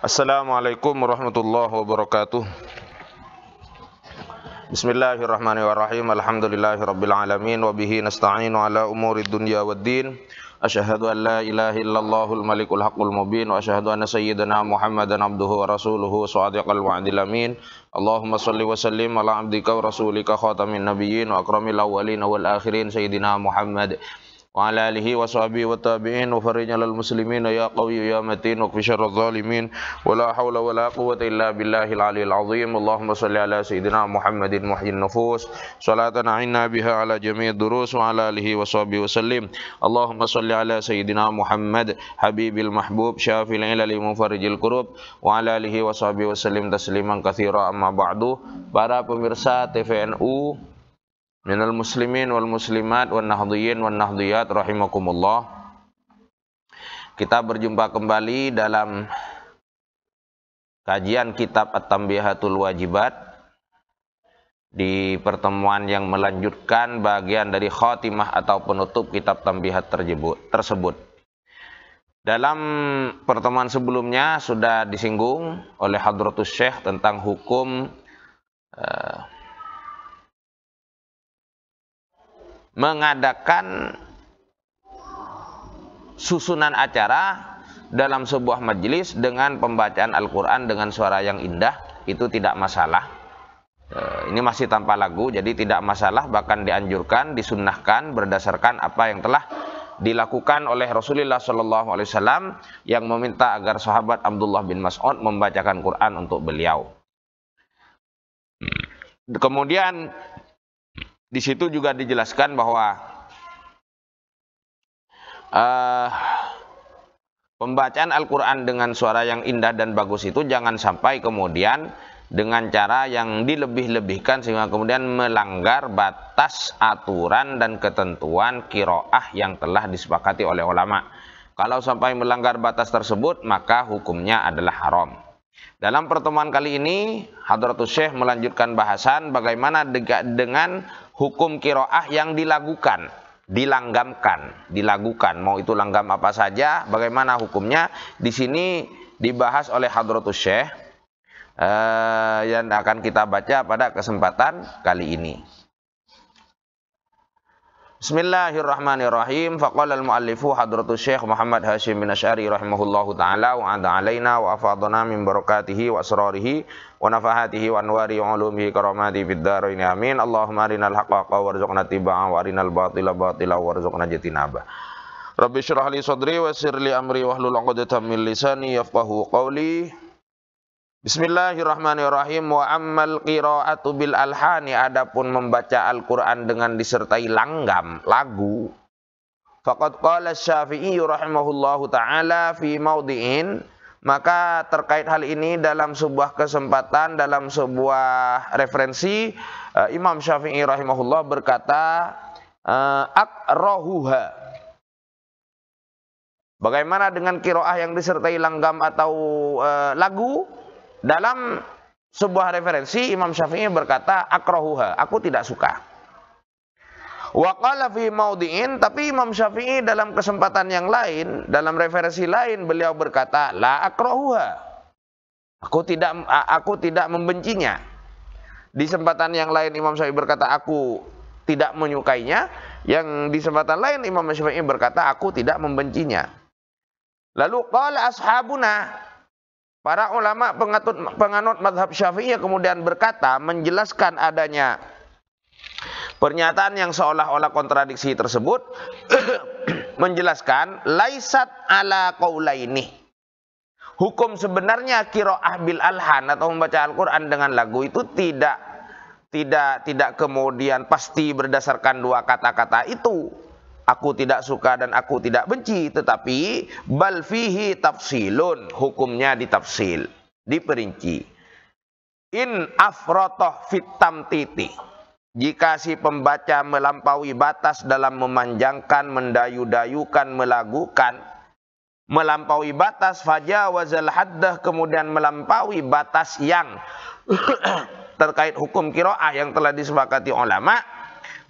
Assalamualaikum warahmatullahi wabarakatuh. Bismillahirrahmanirrahim. Alhamdulillahirabbil alamin wa bihi nasta'inu ala umuri dunya waddin. Asyhadu an la ilaha illallahul malikul haqqul mubin wa asyhadu anna sayyidana Muhammadan abduhu wa rasuluhu shadiqal wa'dil amin. Allahumma shalli wa sallim ala abdika wa rasulika khatamin nabiyyin wa akramil awwalin wal akhirin sayyidina Muhammad wa ala alihi wa sahbihi wa tabi'in wa farij alal muslimin ya qawi ya matin wa fi syarril zalimin wa la hawla wa la quwwata illa billahil aliyil azim. Allahumma shalli ala sayyidina Muhammadin muhyin nufus salatan a'inna biha ala jami'id durus wa ala alihi wa sahbihi wa sallim. Allahumma shalli ala sayyidina Muhammad habibil mahbub syafil ilali mufarijil kurub wa ala alihi wa sahbihi wa sallim tasliman katsira. Amma ba'du. Para pemirsa TVNU minal muslimin wal muslimat wan nahdhiyin wan nahdhiyat rahimakumullah. Kita berjumpa kembali dalam kajian kitab At-Tanbihatul Wajibat di pertemuan yang melanjutkan bagian dari khatimah atau penutup kitab Tanbihat tersebut. Dalam pertemuan sebelumnya sudah disinggung oleh Hadratus Syekh tentang hukum mengadakan susunan acara dalam sebuah majelis dengan pembacaan Al-Quran dengan suara yang indah, itu tidak masalah. Ini masih tanpa lagu, jadi tidak masalah, bahkan dianjurkan, disunnahkan berdasarkan apa yang telah dilakukan oleh Rasulullah SAW yang meminta agar sahabat Abdullah bin Mas'ud membacakan Quran untuk beliau. Kemudian di situ juga dijelaskan bahwa pembacaan Al-Quran dengan suara yang indah dan bagus itu jangan sampai kemudian dengan cara yang dilebih-lebihkan sehingga kemudian melanggar batas aturan dan ketentuan qiraah yang telah disepakati oleh ulama. Kalau sampai melanggar batas tersebut, maka hukumnya adalah haram. Dalam pertemuan kali ini, Hadratus Syekh melanjutkan bahasan bagaimana dengan hukum qiraah yang dilagukan, mau itu langgam apa saja, bagaimana hukumnya. Di sini dibahas oleh Hadratus Syekh yang akan kita baca pada kesempatan kali ini. Bismillahirrahmanirrahim. Faqala al-muallifu Hadratus Syekh Muhammad Hashim bin Asy'ari rahimahullahu ta'ala wa a'ada alaina wa afadana min barakatihi wa asrarihi wa nafahatihi wa anwari wa ulumihi karamati fid dharain amin. Allahumma arinal haqqa haqqa warzuqna tiba'ah wa arinal batila batila warzuqna ijtinabah. Rabbi shrah li sadri wa yassir li amri wahlul 'uqdatam min lisani yafqahu qawli. Bismillahirrahmanirrahim. Wa ammal qira'atu bil alhani, adapun membaca Al-Qur'an dengan disertai langgam, lagu. Faqad qala Asy-Syafi'i rahimahullahu taala fi maudhi'in, maka terkait hal ini dalam sebuah kesempatan, dalam sebuah referensi, Imam Syafi'i rahimahullah berkata, akrahuha. Bagaimana dengan qiraah yang disertai langgam atau lagu? Dalam sebuah referensi Imam Syafi'i berkata akrahuha, aku tidak suka. Wa qala fi maudhi'in, tapi Imam Syafi'i dalam kesempatan yang lain, dalam referensi lain beliau berkata la akrahuha, aku tidak membencinya. Di kesempatan yang lain Imam Syafi'i berkata aku tidak menyukainya, yang di kesempatan lain Imam Syafi'i berkata aku tidak membencinya. Lalu qala ashabuna, para ulama penganut mazhab Syafi'i kemudian berkata, menjelaskan adanya pernyataan yang seolah-olah kontradiksi tersebut, menjelaskan laisat ala qaulaini. Hukum sebenarnya qiraah bil alhan atau membaca Al-Qur'an dengan lagu itu tidak kemudian pasti berdasarkan dua kata-kata itu. Aku tidak suka dan aku tidak benci, tetapi bal fihi tafsilun, hukumnya ditafsil, diperinci. In afrotoh fit tamtiti, jika si pembaca melampaui batas dalam memanjangkan, mendayu-dayukan, melagukan, melampaui batas, fajawazal haddah, kemudian melampaui batas yang terkait hukum qiraah yang telah disepakati ulama,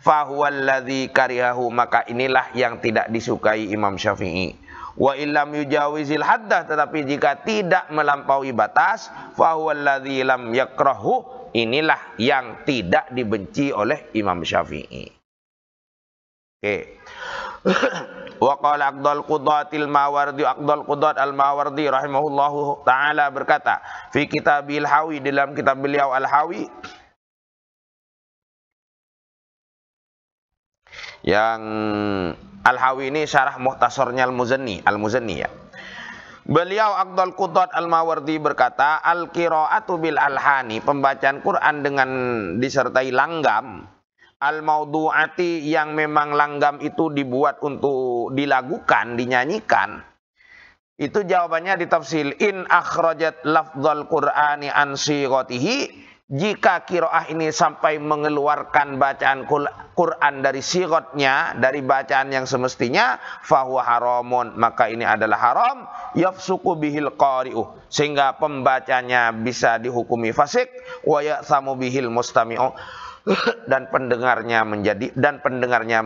fahuwallazi karihahu, maka inilah yang tidak disukai Imam Syafi'i. Wa illam yujawizil haddah, tetapi jika tidak melampaui batas, fa huwal ladzi lam yakrahu, inilah yang tidak dibenci oleh Imam Syafi'i. Oke. Wa qala Aqdal Qudatil Mawardi, Aqdal Qudat Al-Mawardi rahimahullahu taala berkata fi kitabil Hawi, dalam kitab beliau Al-Hawi, yang Al-Hawi ini syarah muhtasarnya Al-Muzanni ya. Beliau Aqdal Qudat Al-Mawardi berkata, al-qiraatu bil alhani, pembacaan Quran dengan disertai langgam, al-maudu'ati, yang memang langgam itu dibuat untuk dilagukan, dinyanyikan. Itu jawabannya di tafsil, in akhrajat lafdzal Qur'ani an sighatihi, jika qiraah ini sampai mengeluarkan bacaan Quran dari sighotnya, dari bacaan yang semestinya, fahuwa haramun, maka ini adalah haram, yafsuku bihil qari'u, sehingga pembacanya bisa dihukumi fasik, wa ya'samu bihil mustami'u, dan pendengarnya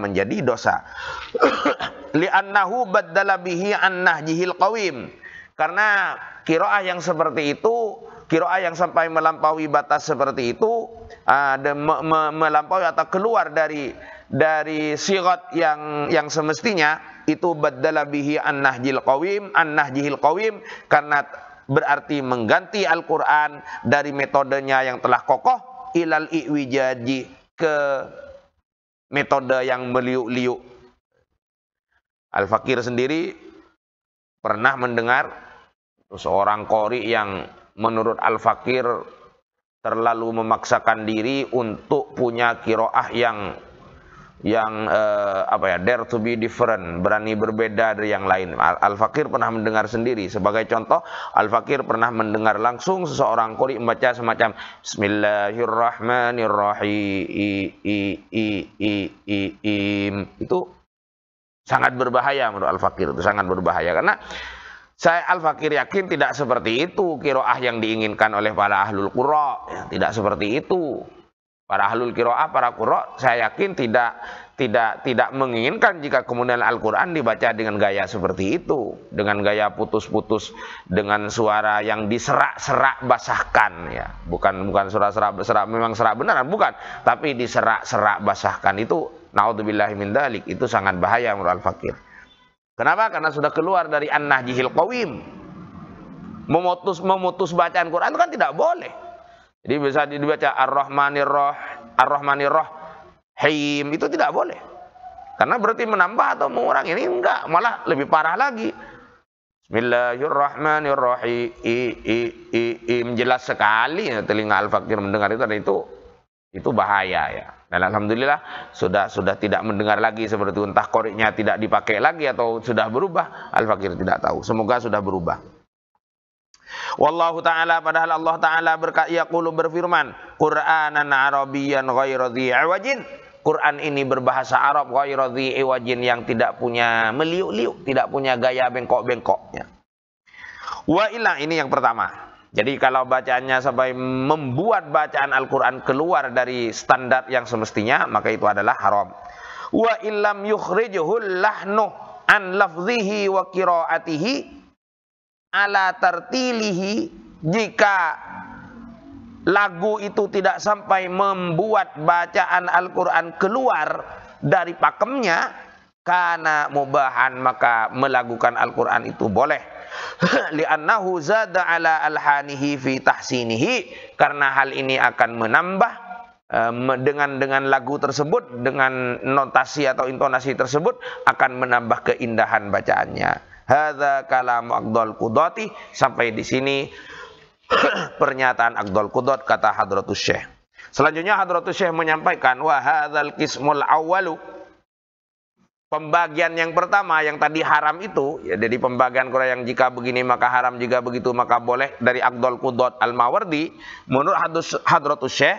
menjadi dosa. Li'annahu baddala bihi an nahjihil qawim, karena qiraah yang seperti itu, qiraah yang sampai melampaui batas seperti itu, melampaui atau keluar dari sigat yang semestinya, itu baddala bihi an nahjihil qawim, karena berarti mengganti Al-Quran dari metodenya yang telah kokoh, ilal i'wijaji, ke metode yang meliuk-liuk. Al-Fakir sendiri pernah mendengar seorang qori yang menurut Al-Fakir terlalu memaksakan diri untuk punya qiraah yang dare to be different, berani berbeda dari yang lain. Al-Fakir pernah mendengar sendiri. Sebagai contoh, Al-Fakir pernah mendengar langsung seseorang qori membaca semacam Bismillahirrahmanirrahim. Itu sangat berbahaya menurut Al-Fakir, itu sangat berbahaya, karena Al-Fakir yakin tidak seperti itu qiraah yang diinginkan oleh para ahlul qura, ya, tidak seperti itu. Para ahlul qiraah, para qura, saya yakin tidak menginginkan jika kemudian Al-Quran dibaca dengan gaya seperti itu, dengan gaya putus-putus, dengan suara yang diserak-serak basahkan, ya. Bukan serak memang serak beneran, bukan, tapi diserak-serak basahkan. Itu naudzubillahi min dzalik, itu sangat bahaya menurut Al-Fakir. Kenapa? Karena sudah keluar dari an-nahjihil qawim. Memutus bacaan Quran itu kan tidak boleh. Jadi bisa dibaca Ar-Rahmanir-Rahim, itu tidak boleh. Karena berarti menambah atau mengurangi. Ini enggak, malah lebih parah lagi. Bismillahirrahmanirrahim. Jelas sekali ya, telinga Al-Fakir mendengar itu, dan itu bahaya, ya. Dan alhamdulillah sudah tidak mendengar lagi seperti itu. Entah qori'nya tidak dipakai lagi atau sudah berubah, Al-Fakir tidak tahu. Semoga sudah berubah. Wallahu ta'ala, padahal Allah ta'ala yaqulu, berfirman, Qur'anan Arabiyyan ghairu dhi iwajin, Quran ini berbahasa Arab ghairu dhi iwajin, yang tidak punya meliuk-liuk, tidak punya gaya bengkok-bengkoknya. Wa illa, ini yang pertama. Jadi kalau bacaannya sampai membuat bacaan Al-Quran keluar dari standar yang semestinya, maka itu adalah haram. Wa illam yukhrijuhul lahnu an lafzihi wa qiraatihi ala tartilihi, jika lagu itu tidak sampai membuat bacaan Al-Quran keluar dari pakemnya, kana mubahan, maka melakukan Al-Quran itu boleh. Li'annahu zada ala alhanihi fi tahsinihi, karena hal ini akan menambah dengan lagu tersebut, dengan notasi atau intonasi tersebut, akan menambah keindahan bacaannya. Hadza kalam Aqdal Qudati, sampai di sini pernyataan Aqdal Qudat, kata Hadratus Syekh. Selanjutnya Hadratus Syekh menyampaikan, wa hadzal qismul awwalu, pembagian yang pertama yang tadi haram itu, ya, jadi pembagian Quran yang jika begini maka haram, jika begitu maka boleh, dari Aqdal Qudat Al-Mawardi, menurut Hadratus Syekh,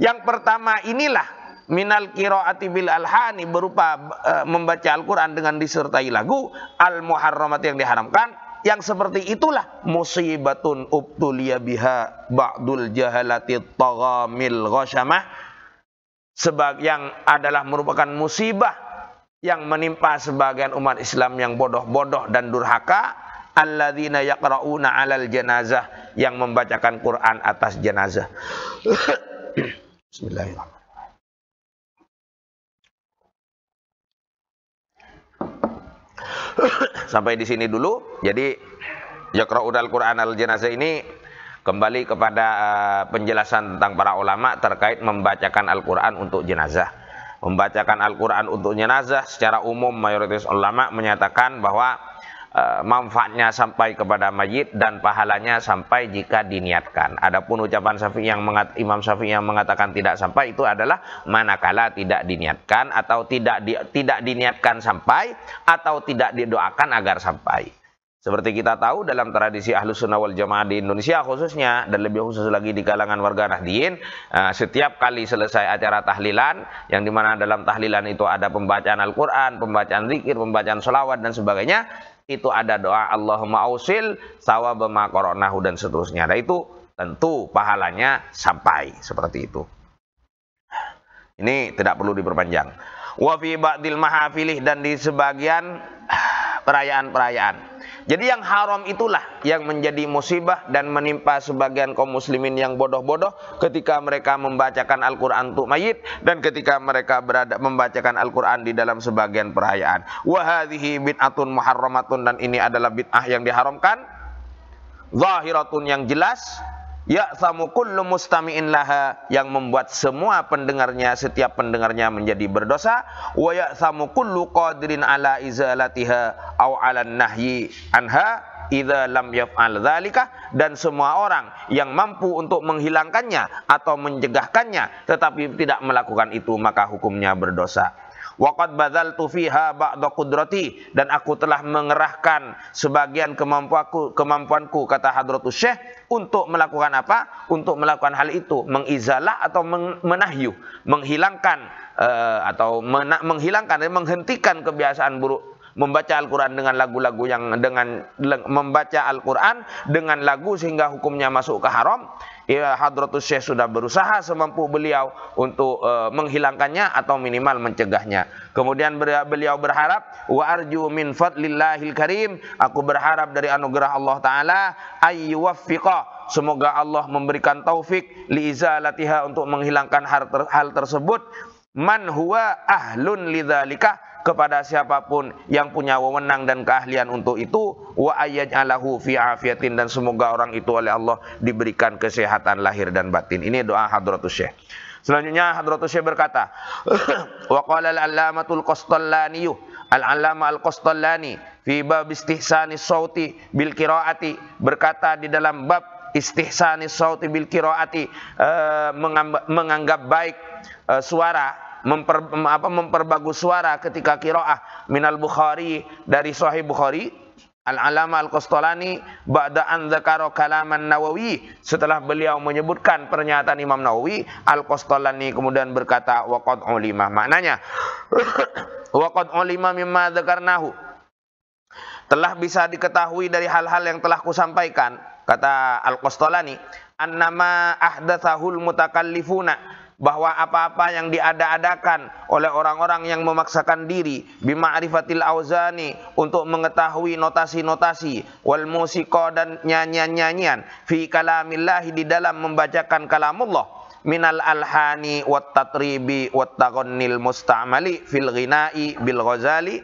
yang pertama inilah minal qiraati bil alhani, berupa membaca Al-Quran dengan disertai lagu, al-muharramat, yang diharamkan. Yang seperti itulah musibatun ubtuliya biha ba'dul jahalati taghamil ghasyamah, yang adalah merupakan musibah yang menimpa sebagian umat Islam yang bodoh-bodoh dan durhaka, alladzina yaqra'una 'alal janazah, yang membacakan Quran atas jenazah. Bismillahirrahmanirrahim. Sampai di sini dulu. Jadi yaqra'unal Quran al janazah ini kembali kepada penjelasan tentang para ulama terkait membacakan Al-Quran untuk jenazah. Membacakan Al-Quran untuk jenazah secara umum mayoritas ulama menyatakan bahwa manfaatnya sampai kepada mayit dan pahalanya sampai jika diniatkan. Adapun ucapan Imam Syafi'i yang mengatakan tidak sampai, itu adalah manakala tidak diniatkan atau tidak diniatkan sampai atau tidak didoakan agar sampai. Seperti kita tahu dalam tradisi Ahlus Sunnah wal Jamaah di Indonesia khususnya, dan lebih khusus lagi di kalangan warga Nahdliyin, setiap kali selesai acara tahlilan, yang dimana dalam tahlilan itu ada pembacaan Al-Quran, pembacaan zikir, pembacaan sholawat dan sebagainya, itu ada doa Allahumma ausil sawab ma qara'nahu dan seterusnya. Nah itu tentu pahalanya sampai seperti itu. Ini tidak perlu diperpanjang. Wa fi ba'dil mahafilih, dan di sebagian perayaan-perayaan. Jadi yang haram itulah yang menjadi musibah dan menimpa sebagian kaum muslimin yang bodoh-bodoh ketika mereka membacakan Al-Quran untuk mayit dan ketika mereka membacakan Al-Quran di dalam sebagian perayaan. Wa hadhihi bid'atun muharramatun, dan ini adalah bid'ah yang diharamkan. Zahiratun, yang jelas. Ya'samu kullu mustami'in laha, yang membuat semua pendengarnya, setiap pendengarnya menjadi berdosa. Wa ya'samu kullu qadirin ala izalatiha aw ala nahyi anha idza lam yaf'al dzalika, dan semua orang yang mampu untuk menghilangkannya atau mencegahkannya tetapi tidak melakukan itu, maka hukumnya berdosa. Waqad badzaltu fiha ba'da qudrati, dan aku telah mengerahkan sebagian kemampuanku, kata Hadratus Syekh, untuk melakukan apa? Untuk melakukan hal itu, mengizalah atau menahyu, menghilangkan menghentikan kebiasaan buruk membaca Al-Quran dengan lagu-lagu membaca Al-Quran dengan lagu sehingga hukumnya masuk ke haram. Ya, Hadratus Syekh sudah berusaha semampu beliau untuk menghilangkannya atau minimal mencegahnya. Kemudian beliau berharap, wa arju min fadlillahil karim, aku berharap dari anugerah Allah Ta'ala, ayyuwaffiqa, semoga Allah memberikan taufik liizalatiha, untuk menghilangkan hal tersebut, man huwa ahlun lidzalika, kepada siapapun yang punya wewenang dan keahlian untuk itu, wa ayyaj'alahu fi afiyatin, dan semoga orang itu oleh Allah diberikan kesehatan lahir dan batin. Ini doa Hadratus Syekh. Selanjutnya Hadratus Syekh berkata, wa qala al-allamatul Qastallani, al-allama al-Qastallani fi bab istihsanis sauti bil qiraati, berkata di dalam bab istihsanis sauti bil qiraati, menganggap baik suara, memperbagus suara ketika qiraah, minal Bukhari, dari Sahih Bukhari. Al-Alama Al-Qastallani ba'da an dzakara kalaman Nawawi, setelah beliau menyebutkan pernyataan Imam Nawawi, Al-Qastallani kemudian berkata, waqad ulima, maknanya waqad ulima mimma dzakarnahu, telah bisa diketahui dari hal-hal yang telah kusampaikan, kata Al-Qastallani, annama ahdatsahul mutakallifuna, bahwa apa-apa yang diada-adakan oleh orang-orang yang memaksakan diri, bima'rifatil auzani, untuk mengetahui notasi-notasi, wal musiqa, dan nyanyian-nyanyian, fi kalamillahi, di dalam membacakan kalamullah, minal alhani wat tatribi wat taghannil musta'mali fil ghina'i bil Ghazali.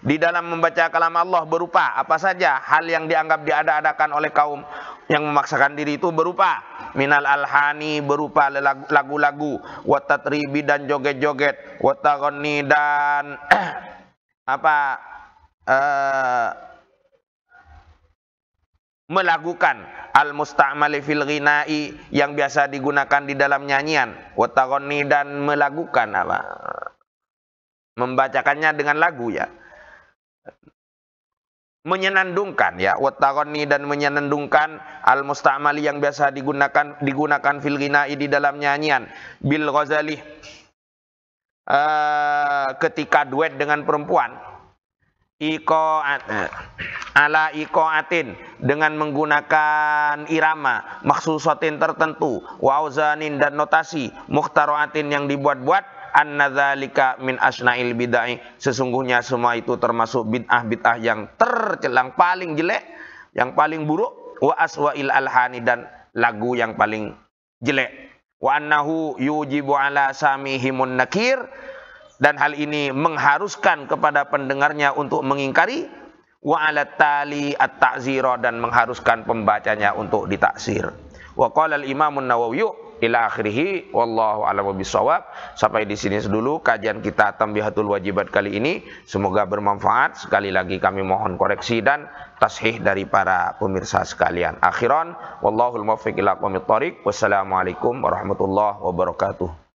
Di dalam membaca kalam Allah berupa apa saja hal yang dianggap diada-adakan oleh kaum yang memaksakan diri, itu berupa minal alhani, berupa lagu-lagu, wat tatribi, dan joget-joget, wat taghanni, dan melakukan al-musta'mali fil ghina'i, yang biasa digunakan di dalam nyanyian, wat taghanni, dan melakukan membacakannya dengan lagu, ya, menyenandungkan, ya, wattaghanni, dan menyenandungkan, al-musta'mali, yang biasa digunakan fil ghina'i, di dalam nyanyian, bil Ghazali, ketika duet dengan perempuan. iqaat ala iqaatin dengan menggunakan irama makhsusatin tertentu wa auzanin dan notasi mukhtaraatin yang dibuat-buat annadzalika min asna'il bid'ah sesungguhnya semua itu termasuk bid'ah yang tercelang paling jelek yang paling buruk wa aswa'il alhani dan lagu yang paling jelek wa annahu yujibu ala samihimun nakir dan hal ini mengharuskan kepada pendengarnya untuk mengingkari wa ala tali at-ta'zira dan mengharuskan pembacanya untuk ditaksir. Wa qala al-Imam an-Nawawi ila akhirih wallahu a'lam bishawab. Sampai di sini dulu kajian kita Tanbihatul Wajibat kali ini. Semoga bermanfaat. Sekali lagi kami mohon koreksi dan tashih dari para pemirsa sekalian. Akhiran wallahul muwaffiq ila aqwamit thoriq. Wassalamualaikum warahmatullahi wabarakatuh.